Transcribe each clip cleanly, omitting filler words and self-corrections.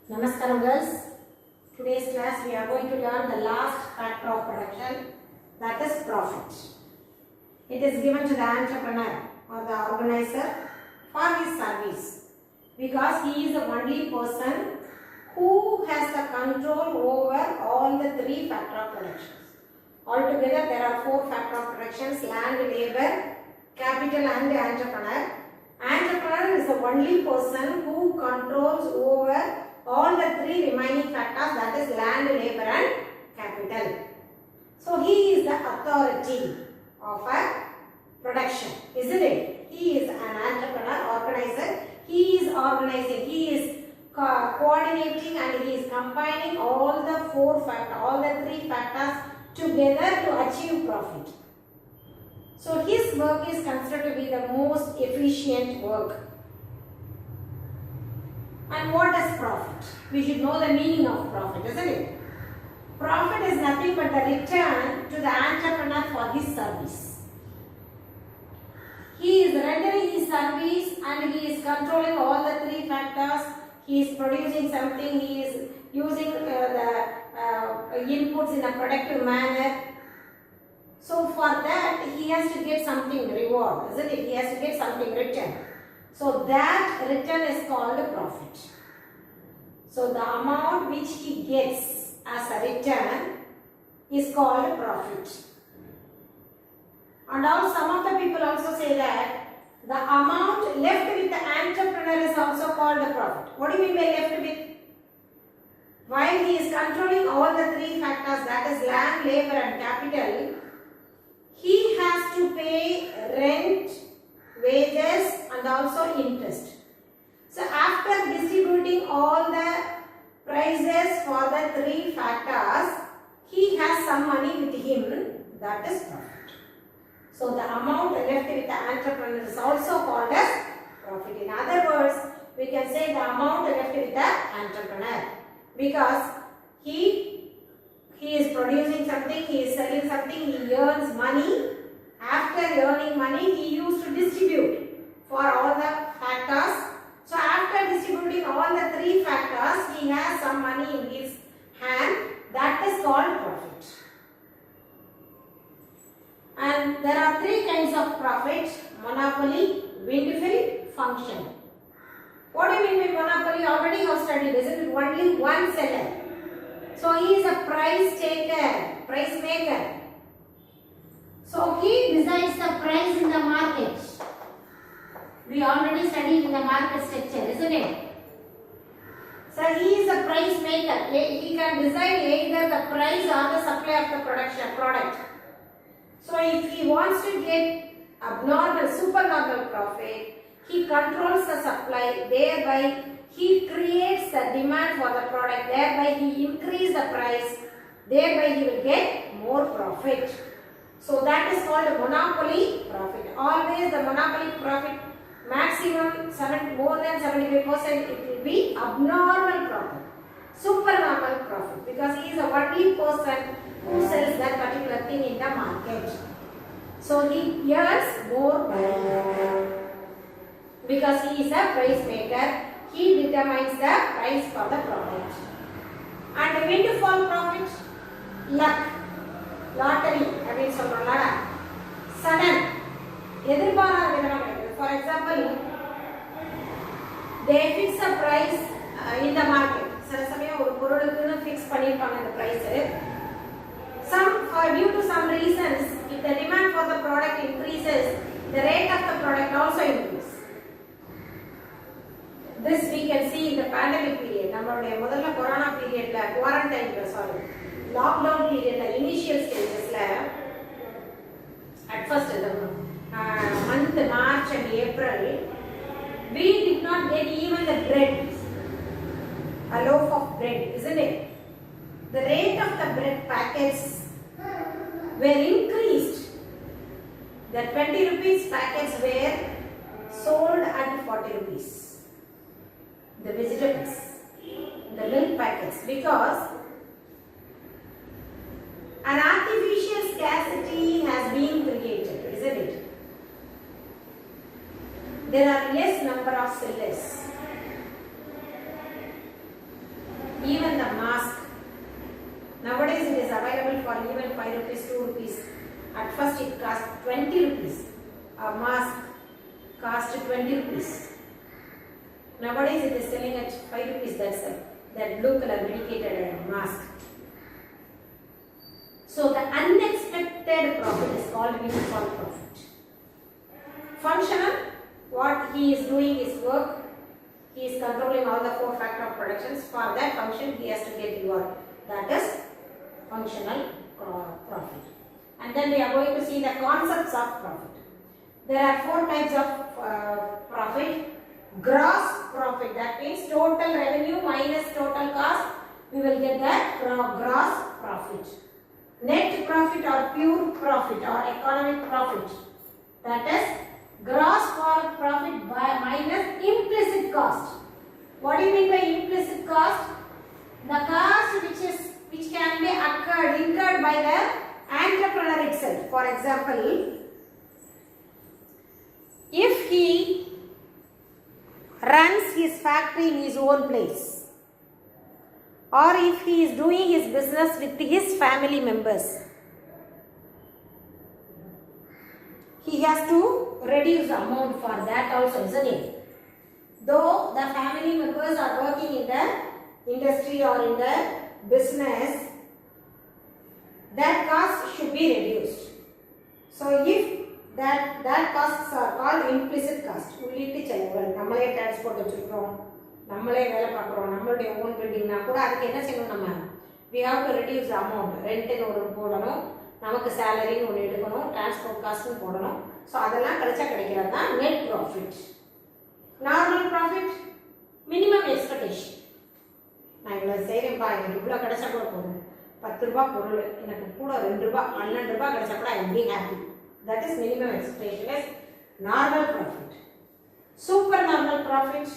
Namaskaram girls. Today's class we are going to learn the last factor of production, that is profit. It is given to the entrepreneur or the organizer for his service because he is the only person who has the control over all the three factor of productions. Altogether there are four factor of productions: land, labor, capital and entrepreneur. Entrepreneur is the only person who controls over all the three remaining factors, that is land, labor and capital. So he is the authority of a production, isn't it? He is an entrepreneur, organizer. He is organizing, he is coordinating and he is combining all the three factors together to achieve profit. So his work is considered to be the most efficient work. And what is profit? We should know the meaning of profit, isn't it? Profit is nothing but the return to the entrepreneur for his service. He is rendering his service and he is controlling all the three factors. He is producing something, he is using the inputs in a productive manner. So for that he has to get something reward, isn't it? He has to get something return. So that return is called a profit. So the amount which he gets as a return is called a profit. And also some of the people also say that the amount left with the entrepreneur is also called a profit. What do you mean by left with? While he is controlling all the three factors, that is land, labor and capital, he has to pay rent, wages and also interest. So after distributing all the prices for the three factors, he has some money with him, that is profit. So the amount left with the entrepreneur is also called as profit. In other words, we can say the amount left with the entrepreneur because he is producing something, he is selling something, he earns money. After earning money, he used to distribute for all the factors. So after distributing all the three factors, he has some money in his hand. That is called profit. And there are three kinds of profit: monopoly, windfall, function. What do you mean by monopoly? Already you have studied, isn't it? Only one seller. So he is a price taker, price maker. So he decides the price in the market. We already studied in the market structure, isn't it? So he is a price maker. He can decide either the price or the supply of the product. So if he wants to get abnormal, supernormal profit, he controls the supply, thereby he creates the demand for the product, thereby he increases the price, thereby he will get more profit. So that is called a monopoly profit. Always the monopoly profit maximum more than 75%, it will be abnormal profit, supernormal profit, because he is the only person who sells that particular thing in the market. So he earns more money because he is a price maker. He determines the price for the product. And windfall profit, luck, lottery, sudden. For example, they fix a price in the market. Fix the price. Due to some reasons, if the demand for the product increases, the rate of the product also increases. This we can see in the pandemic period. Corona period, quarantine, lockdown period, initial stages. At first, month March and April, we did not get even the bread, a loaf of bread, isn't it? The rate of the bread packets were increased. The 20 rupees packets were sold at 40 rupees. The vegetables, the milk packets, because an artificial scarcity has been created, isn't it? There are less number of sellers. for even 5 rupees, 2 rupees. At first it cost 20 rupees. A mask cost 20 rupees. Nowadays it is selling at 5 rupees. That blue color medicated mask. So the unexpected profit is called windfall profit. Functional, what he is doing is work. He is controlling all the 4 factors of productions. For that function, he has to get reward. That is functional profit. And then we are going to see the concepts of profit. There are 4 types of profit. Gross profit, that means total revenue minus total cost. We will get that gross profit. Net profit or pure profit or economic profit. That is gross profit minus implicit cost. What do you mean by implicit cost? The cost which can be incurred by the entrepreneur itself. For example, if he runs his factory in his own place, or if he is doing his business with his family members, he has to reduce the amount for that also, isn't it? Though the family members are working in the industry or in the business, that cost should be reduced. So if that costs are called implicit cost. உள்ளீட்டு செலவுகள். நம்மளே transport வச்சிருக்கோம், நம்மளே வேலை பார்க்குறோம், நம்மளுடைய own பில்டிங்னா கூட அதுக்கு என்ன செய்யணும் நம்ம? We have to reduce the amount. ரெண்ட்னு ஒரு போடணும், நமக்கு சேலரின்னு ஒன்று எடுக்கணும், டிரான்ஸ்போர்ட் காஸ்ட்னு போடணும். ஸோ அதெல்லாம் கிடைச்சா கிடைக்கிறது தான் net profit. Normal profit minimum expectation. நான் இவ்வளோ செய்கிறேன்ப்பா, எனக்கு இவ்வளோ கிடைச்சா கூட போதும். 10 ரூபா பொருள் எனக்கு கூட 2 ரூபா 12 ரூபா கிடைச்சா கூட I am be happy. That is minimum expectation is normal profit. Supernormal profit,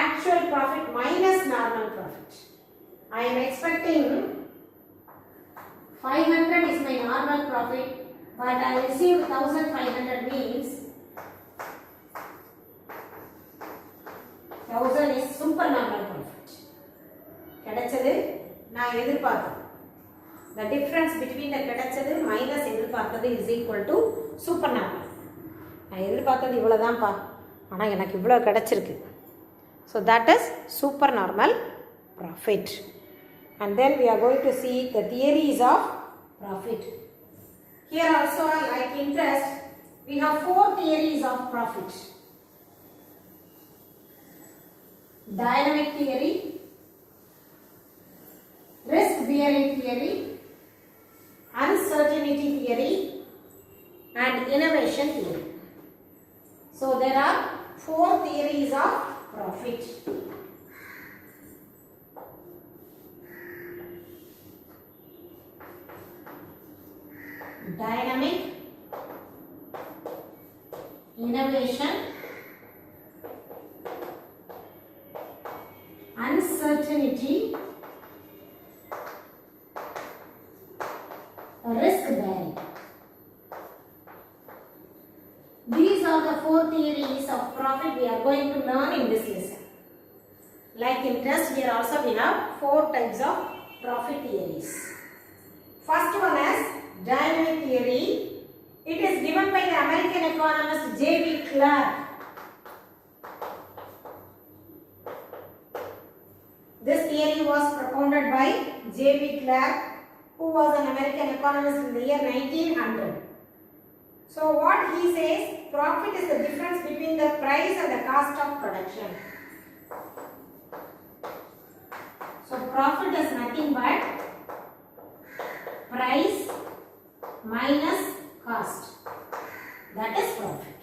actual profit minus normal profit. I am expecting 500 is my normal profit, but I received 1500 means 1000 is supernormal profit. கிடைச்சது நான் எதிர்பார்த்தேன். The difference between the கிடைச்சது minus எதிர்பார்த்தது is equal to supernormal. நான் எதிர்பார்த்தது இவ்வளோதான்ப்பா, ஆனால் எனக்கு இவ்வளோ கிடைச்சிருக்கு. So that is supernormal profit. And then we are going to see the theories of profit. Here also, like interest, we have 4 theories of profit. Dynamic theory, risk bearing theory, uncertainty theory, and innovation theory. So there are 4 theories of profit. Dynamic, innovation, uncertainty, risk bearing. These are the 4 theories of profit we are going to learn in this lesson. Like interest, here also we have 4 types of profit theories. First one is dynamic theory. It is given by the American economist J.B. Clark. This theory was propounded by J.B. Clark, who was an American economist in the year 1900. So what he says, profit is the difference between the price and the cost of production. So profit is nothing but price minus cost. That is profit.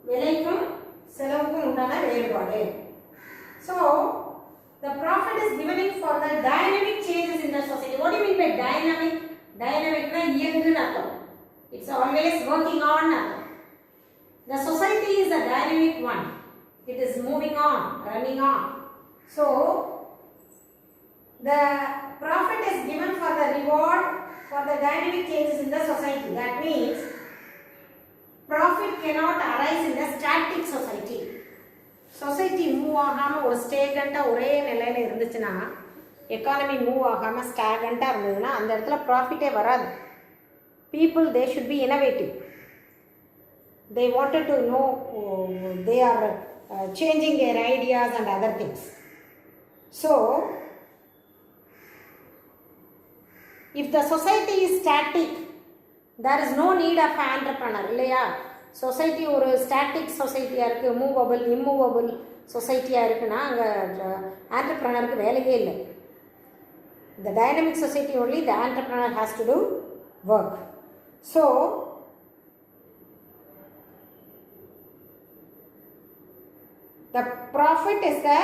விலைக்கும் செலவுக்கும் உண்டான வேறுபாடு. So the profit is given for the dynamic changes in the society. What do you mean by dynamic? Dynamic na இயங்குன்னு அர்த்தம். It's always working on அர்த்தம். The society is a dynamic one. It is moving on, running on. So the profit is given for the reward for the dynamic changes in the society. That means profit cannot arise in a static society. Society move ஆகாம ஒரு ஸ்டேகண்டா ஒரே நிலையில இருந்துச்சுன்னா economy move ஆகாமல் ஸ்டாகண்ட்டாக இருந்ததுன்னா அந்த இடத்துல ப்ராஃபிட்டே வராது. People they should be innovative. They wanted to know, they are changing their ideas and other things. So, if the society is static, there is no need of an entrepreneur. இல்லையா? Society ஒரு static சொசைட்டியாக இருக்குது, movable immovable சொசைட்டியாக இருக்குன்னா அங்கே ஆண்டர்ப்ரனருக்கு வேலையே இல்லை. The dynamic society only the entrepreneur has to do work. So, the profit is the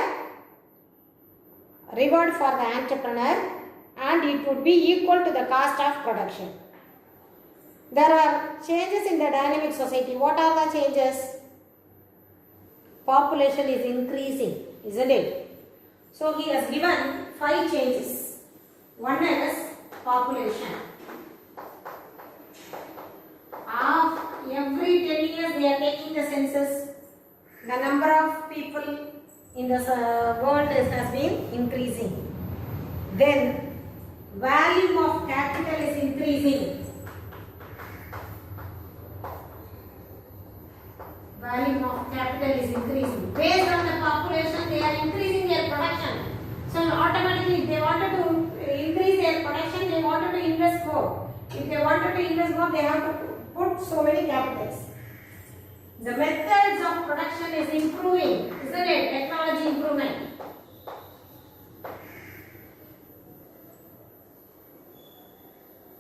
reward for the entrepreneur and it would be equal to the cost of production. There are changes in the dynamic society. What are the changes? Population is increasing, isn't it? So he has given 5 changes. One is population. Every 10 years they are taking the census. The number of people in the world has been increasing. Then value of capital is increasing. Value of capital is increasing. Based on the population, they are increasing their production. So automatically, if they wanted to increase their production, they wanted to invest more. If they wanted to invest more, they have to put so many capitals. The methods of production is improving, isn't it? Technology improvement.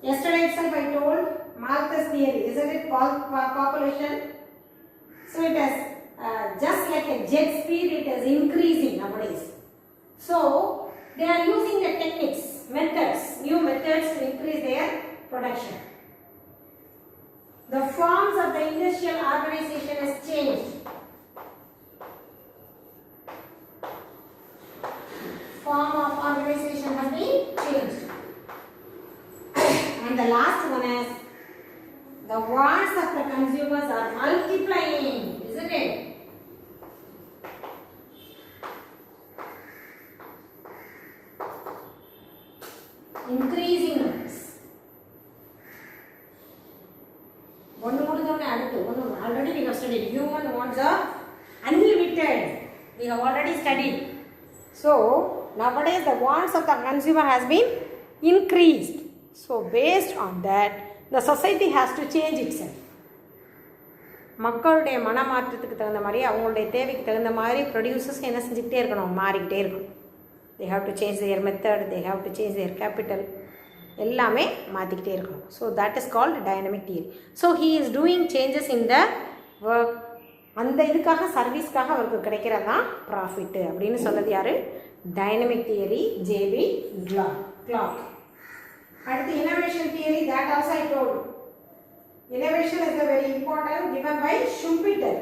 Yesterday itself I told Malthus theory, isn't it? Population. So it has just like a jet speed, it is increasing nowadays. So they are using the techniques, methods, new methods to increase their production. The forms of the industrial organization has changed. Form of organization has been changed. And the last one is the wants of the consumers are multiplying, isn't it? Increasing numbers. Already we have studied. Human wants are unlimited. We have already studied. So nowadays the wants of the consumer has been increased. So based on that, the society has to change itself. மக்களுடைய மனமாற்றத்துக்கு தகுந்த மாதிரி அவங்களுடைய தேவைக்கு தகுந்த மாதிரி producers என்ன செஞ்சுக்கிட்டே இருக்கணும், மாறிக்கிட்டே இருக்கணும். they have to change their method, they have to change their capital, எல்லாமே மாற்றிக்கிட்டே இருக்கணும். So that is called dynamic theory. So he is doing changes in the work. அந்த இதுக்காக சர்வீஸ்க்காக அவருக்கு கிடைக்கிறது தான் ப்ராஃபிட்டு அப்படின்னு சொன்னது யார்? Dynamic theory, JB Clark. அடுத்து innovation theory, that also I told. Innovation is a very important given by Schumpeter.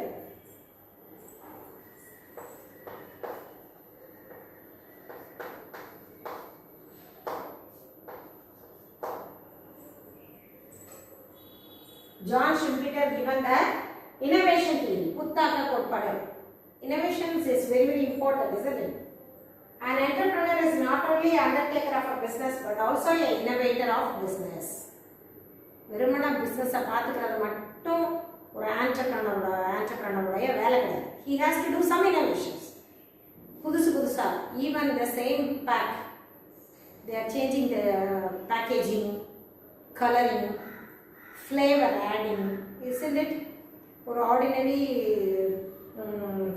John Schumpeter given the innovation theory, புத்தாக்க கோட்பாடு. Innovation is very very important, isn't it? An entrepreneur is not only an undertaker of a business but also an innovator of business. வெறுமனா பிஸ்னஸை பார்த்துக்கிறது மட்டும் ஒரு ஆண்டர்பிரனருடைய வேலை கிடையாது. He has to do some innovations. புதுசாக even the same pack, they are changing the packaging, coloring, flavor adding, isn't it? ஒரு ordinary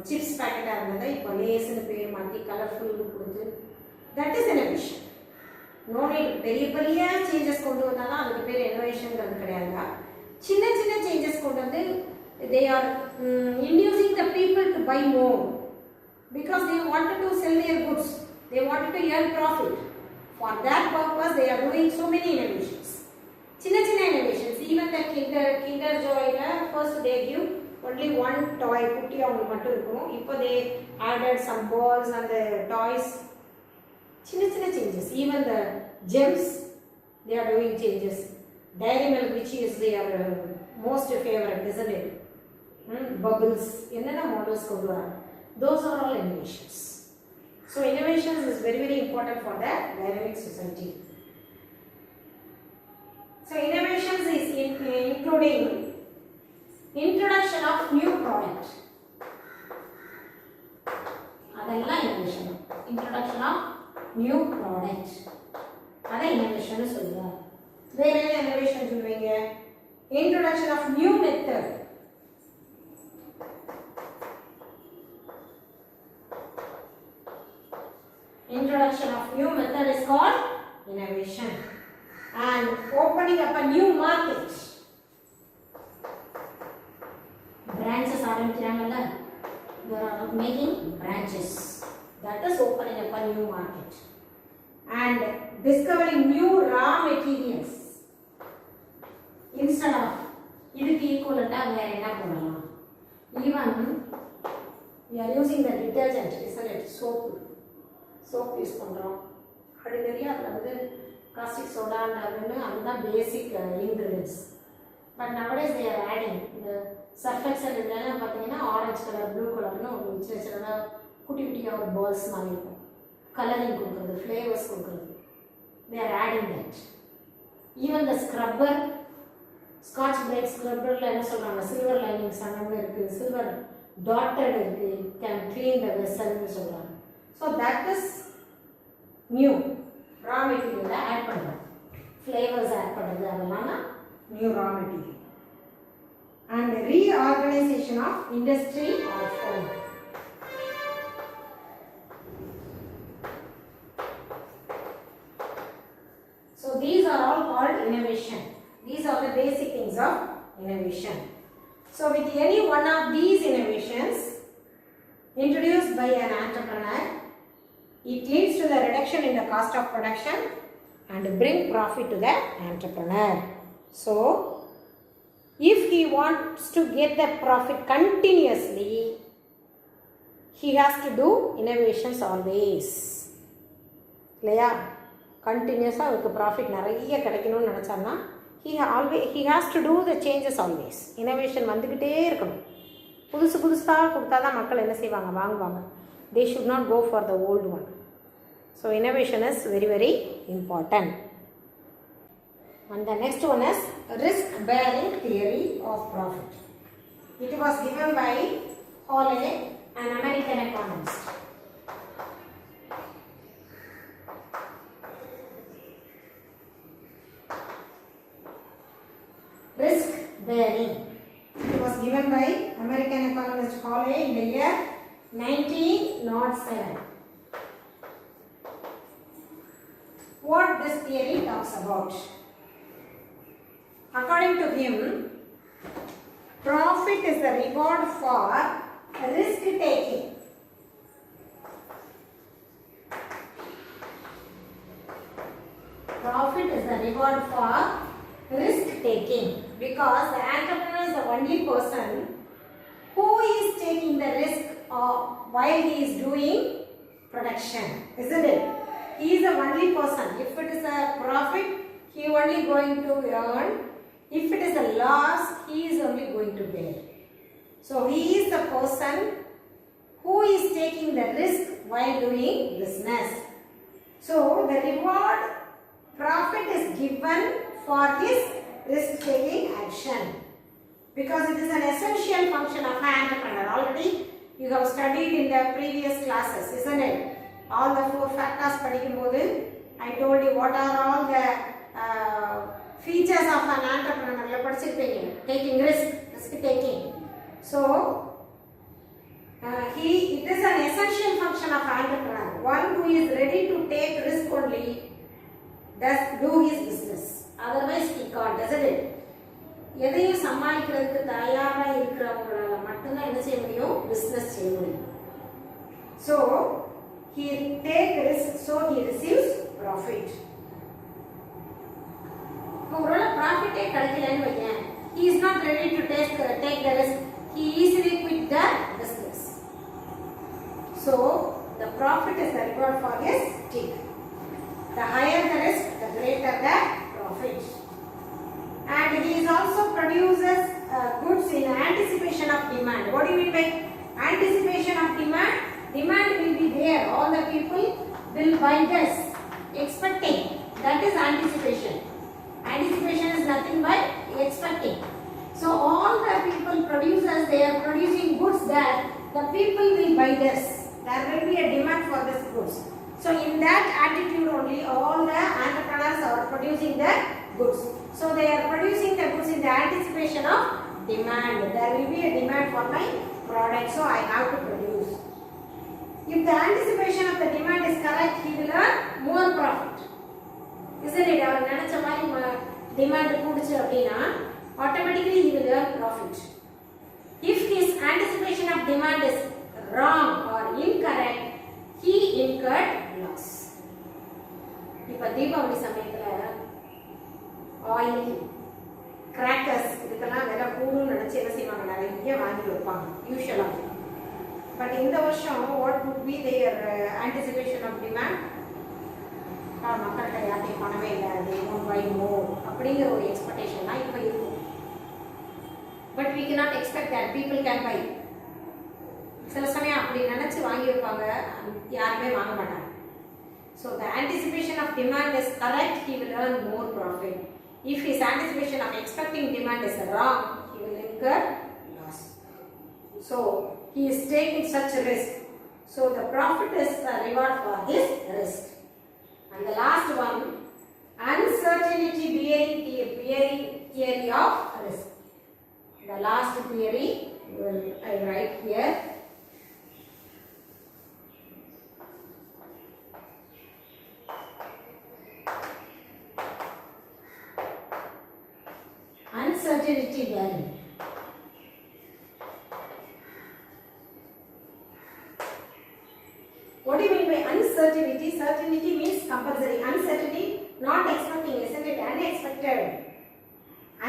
chips பேக்கெட்டாக இருந்ததை இப்போ லேஸ்ன்னு பேர் மாற்றி கலர்ஃபுல் கொடுத்து, that is innovation. No need பெரிய பெரிய சேஞ்சஸ் கொண்டு வந்தாலும் அதுக்கு பேர் இனோவேஷன்ங்கிறது கிடையாதுங்க. சின்ன சின்ன சேஞ்சஸ் கொண்டு வந்து they are inducing the people to buy more because they wanted to sell their goods, they wanted to earn profit. For that purpose they are doing so many innovations. சின்ன innovations. Even the Kinder Joy-ல first they give only one toy, குட்டி அவங்க மட்டும் இருக்கும். இப்போ they added some balls and the toys. சின்ன changes. Even the gems they are doing changes. Dairy Milk, which is their most favorite, isn't it? Bubbles, என்னென்ன models கொண்டு வராங்க. Those are all innovations. So innovations is very, very important for the dynamic society. So innovations is including introduction of new product. Adella innovation. Introduction of new product. That innovation is solluva. Where is innovation solveenga? Introduction of new method. Introduction of new method is called innovation. And opening up a new market. Branches ஆரம்பிக்கிறாங்கல்ல, they are making branches. That is opening up a new market. And discovering new raw materials. Instead of இதுக்கு ஈக்குவலண்டா வேற என்ன பண்ணலாம்? Even we are using the detergent, isn't it? Soap use பண்றோம். ordinary அதுல வந்து caustic soda and அதுதான் basic ingredients. But nowadays they are adding the surf excel இதெல்லாம் பாத்தீங்கன்னா orange color, blue colorனு ஒரு சின்ன குட்டி குட்டியா ஒரு balls மாதிரி இருக்கும். Coloring கொடுக்கிறது, flavors கொடுக்கிறது. They are adding that. Even the scrubber, Scotch Brite scrubberல என்ன சொல்றாங்க? Silver linings அங்கங்க இருக்கு, silver dotted இருக்கு, can clean the vessel னு சொல்றாங்க. So that is new. Raw material add பண்றோம். Flavors add பண்றது அதெல்லாம் new raw material. And reorganization of industry or firm. So these are all called innovation. These are the basic things of innovation. So with any one of these innovations introduced by an entrepreneur, it leads to the reduction in the cost of production and bring profit to the entrepreneur. So if he wants to get the profit continuously, he has to do innovations always. Clear? Continuously அவருக்கு profit நிறைய கிடைக்கணும்னு நினைச்சார்னா he has to do the changes always. Innovation வந்துக்கிட்டே இருக்கணும். புதுசாக கொடுத்தா தான் மக்கள் என்ன செய்வாங்க? வாங்குவாங்க. They should not go for the old one. So innovation is very, very important. And the next one is risk bearing theory of profit. It was given by Holley, an American economist. Risk bearing. It was given by American economist Holley in the year 1907. What this theory talks about? According to him, profit is the reward for risk taking. Profit is the reward for risk taking, because the entrepreneur is the only person who is taking the risk while he is doing production, isn't it? He is the only person. If it is a profit, he is only going to earn. If it is a loss, he is only going to bear. So he is the person who is taking the risk while doing business. So the reward profit is given for his risk-taking action, because it is an essential function of an entrepreneur. Already you have studied in the previous classes, isn't it? All the 4 factors padikumbodhu I told you what are all the features of an entrepreneur. La padichirpeenga, taking risk taking. So it is an essential function of an entrepreneur. One who is ready to take risk only does do his business. Otherwise he can't, doesn't it? எதையும் சமாளிக்கிறதுக்கு தயாரா இருக்கிறவங்களால மட்டும்தான் என்ன செய்ய முடியும்? Business செய்ய முடியும். So he take risk, so he receives profit. ஒருவேளை ப்ராஃபிட்டே கிடைக்கலன்னு வையேன், he is not ready to take the risk, he easily quit the business. So the profit is the reward for his take. The higher the risk, the greater the profit. And he is also produces goods in anticipation of demand. What do you mean by anticipation of demand? Demand will be there. All the people will buy this, expecting. That is anticipation. Anticipation is nothing but expecting. So all the people producers, they are producing goods that the people will buy this. There will be a demand for this goods. So in that attitude only all the entrepreneurs are producing the goods. So they are producing the goods in the anticipation of demand. There will be a demand for my product, so I have to produce. If the anticipation of the demand is correct, he will earn more profit. Isn't it? Our நினைச்ச மாதிரி demand கூடுச்சு அப்படினா automatically he will earn profit. If his anticipation of demand is wrong or incorrect, he incurred loss. இப்ப தீபாவளி சமயத்துல oil crackers இதுக்கெல்லாம் விலை கூடுன்னு நினைச்சு என்ன செய்வாங்க, நிறைய வாங்கி வைப்பாங்க யூஷுவலா. பட் இந்த வருஷம் what would be their anticipation of demand? மக்கள்கிட்ட யார்ட்டையும் பணமே இல்லை, they won't buy more அப்படிங்கிற ஒரு எக்ஸ்பெக்டேஷன் தான் இப்போ இருக்கும். But we cannot expect that people can buy. சில சமயம் அப்படி நினைச்சு வாங்கி வைப்பாங்க, யாருமே வாங்க மாட்டாங்க. So the anticipation of demand is correct, he will earn more profit. If his anticipation of expecting demand is wrong, he will incur loss. So he is taking such a risk. So the profit is the reward for his risk. And the last one, uncertainty bearing theory of risk. The last theory I write here. Uncertainty bearing. What do you mean by uncertainty? Certainty means compulsory. Uncertainty, not expecting, isn't it? Unexpected.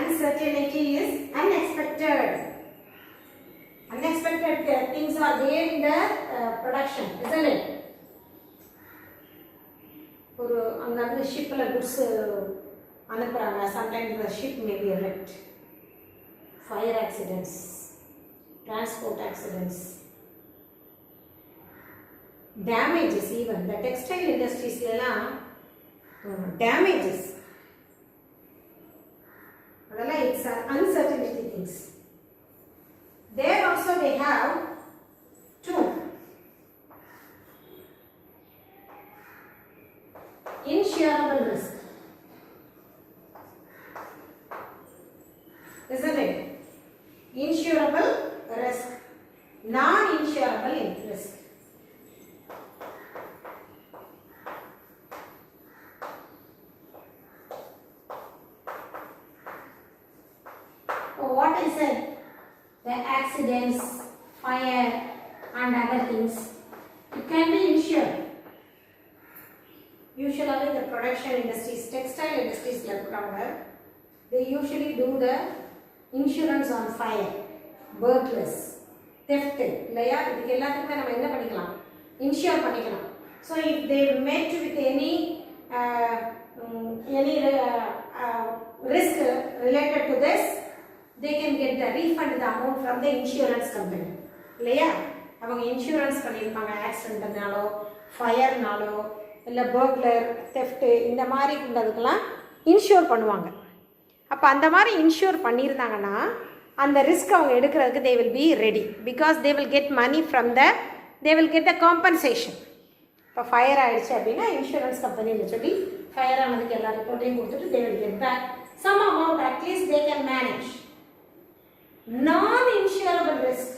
Uncertainty is unexpected. Unexpected things are there in the production, isn't it? ஒரு அங்க அந்த ஷிப்ல goods அனுப்புறாங்க. Sometimes the ship may be wrecked. Fire accidents, transport accidents, damages. Even the textile industries எல்லாம் damages. அதெல்லாம் it's uncertainty things. There also they have two. Insurable risk. Isn't it? Insurable risk. Non-insurable risk. What I said, the accidents, fire and other things, it can be insured. Usually the production industries, textile industries they usually do the insurance on fire, burglars, theft. இல்லையா, இதுக்கு எல்லாத்துக்குமே நம்ம என்ன பண்ணிக்கலாம், insure பண்ணிக்கலாம். So if they met with any risk related to this, they can get the refund the amount from the insurance company. இல்லையா, அவங்க insurance பண்ணியிருப்பாங்க ஆக்சிடென்ட்னாலோ ஃபயர்னாலோ இல்லை பர்க்லர் தெஃப்ட் இந்த மாதிரி இருந்ததுக்கெல்லாம் இன்ஷூர் பண்ணுவாங்க. அப்போ அந்த மாதிரி இன்ஷூர் பண்ணியிருந்தாங்கன்னா அந்த ரிஸ்க் அவங்க எடுக்கிறதுக்கு they will be ready because they will get money from they will get the compensation. இப்போ ஃபயர் ஆகிடுச்சு அப்படின்னா இன்சூரன்ஸ் கம்பெனின்னு சொல்லி ஃபயர் ஆனதுக்கு எல்லா ரிப்போர்ட்டையும் கொடுத்துட்டு they will get back some amount, at least they can manage. Non-insurable risk,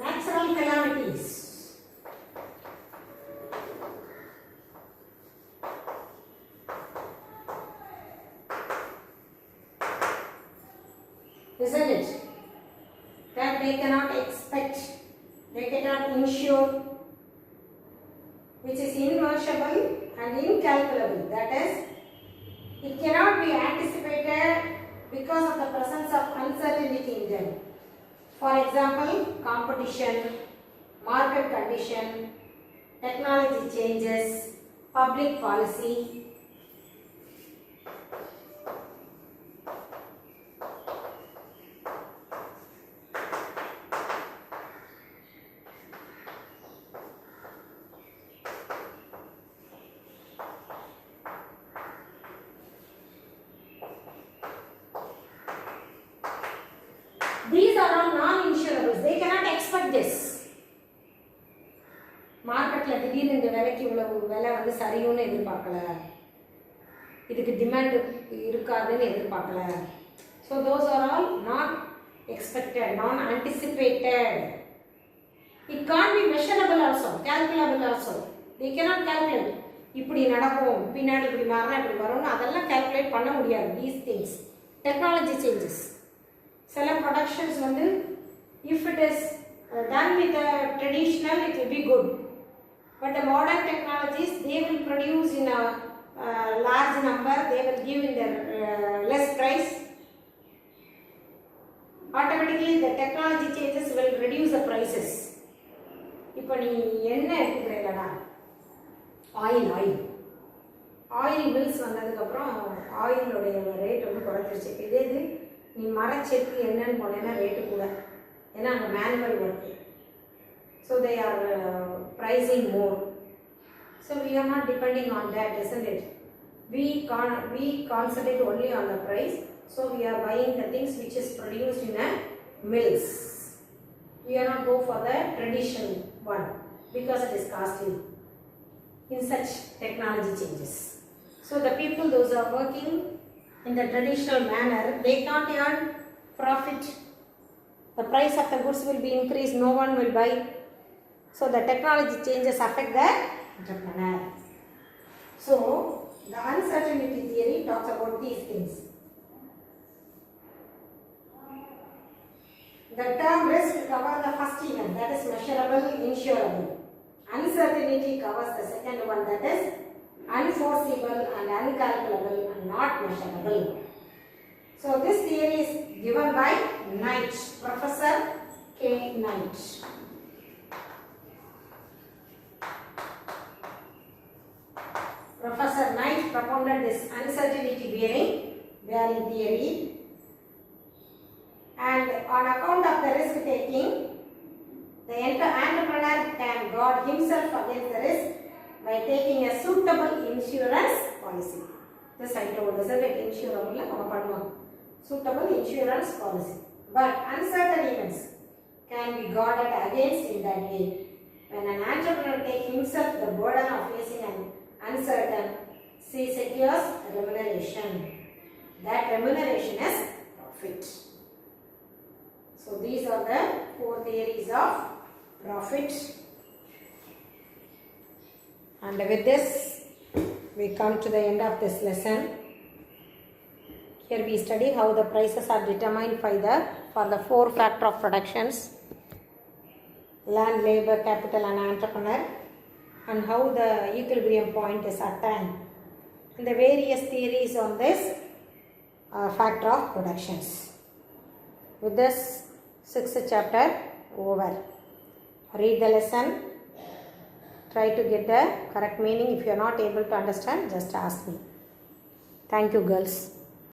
natural calamities. Isn't it? That they cannot expect, they cannot insure, which is inversible and incalculable. That is, it cannot be anticipated because of the presence of uncertainty in them. For example, competition, market condition, technology changes, public policy. are all non-insurables. They cannot expect this. மார்க்கெட்டில் திடீர்னு இந்த விலைக்கு இவ்வளவு விலை வந்து சரியும்னு எதிர்பார்க்கல, இதுக்கு demand இருக்காதுன்னு எதிர்பார்க்கல. So those are all not expected, non anticipated. It can be measurable also, calculable also. They cannot calculate. இப்படி நடக்கும், பின்னாடி இப்படி மாறினா இப்படி வரும்னு அதெல்லாம் கால்குலேட் பண்ண முடியாது. These things technology changes. சில ப்ரொடக்ஷன்ஸ் வந்து if it is done with a traditional, it will be good. But the modern technologies, they will produce in a large number, they will give in the less price. Automatically the technology changes will reduce the prices. இப்போ நீ என்ன எடுத்துக்கிறேடா, oil mills வந்ததுக்கப்புறம் ஆயிலுடைய rate வந்து குறைஞ்சிருச்சு. இதே இது நீ மரச்செக்கு என்னன்னு போனேன்னா ரேட்டு கூட, ஏன்னா அங்கே manual work. So they are pricing more. So we are not depending on that, isn't it? We concentrate only on the price. So we are buying the things which is produced in a mills. We are not go for the traditional one because it is costly. In such technology changes. So the people, those are working in the traditional manner, they can't earn profit. The price of the goods will be increased, no one will buy. So the technology changes affect the entrepreneur. So the uncertainty theory talks about these things. The term risk covers the first event, that is measurable, insurable. Uncertainty covers the second one, that is unforeseeable and uncalculable and not measurable. So this theory is given by Knight, Professor K. Knight. Professor Knight propounded this uncertainty bearing theory, and on account of the risk taking, the entrepreneur can guard himself against the risk by taking a suitable insurance policy. This I told, isn't it? Insurable, suitable insurance policy. But uncertain events can be guarded against in that way. When an entrepreneur takes himself the burden of facing an uncertain, he secures remuneration. That remuneration is profit. So these are the 4 theories of profit. And with this, we come to the end of this lesson. Here we study how the prices are determined for the 4 factor of productions: land, labor, capital and entrepreneur, and how the equilibrium point is attained, and the various theories on this factor of productions. With this, 6th chapter over. Read the lesson, try to get the correct meaning. If you are not able to understand, just ask me. Thank you, girls.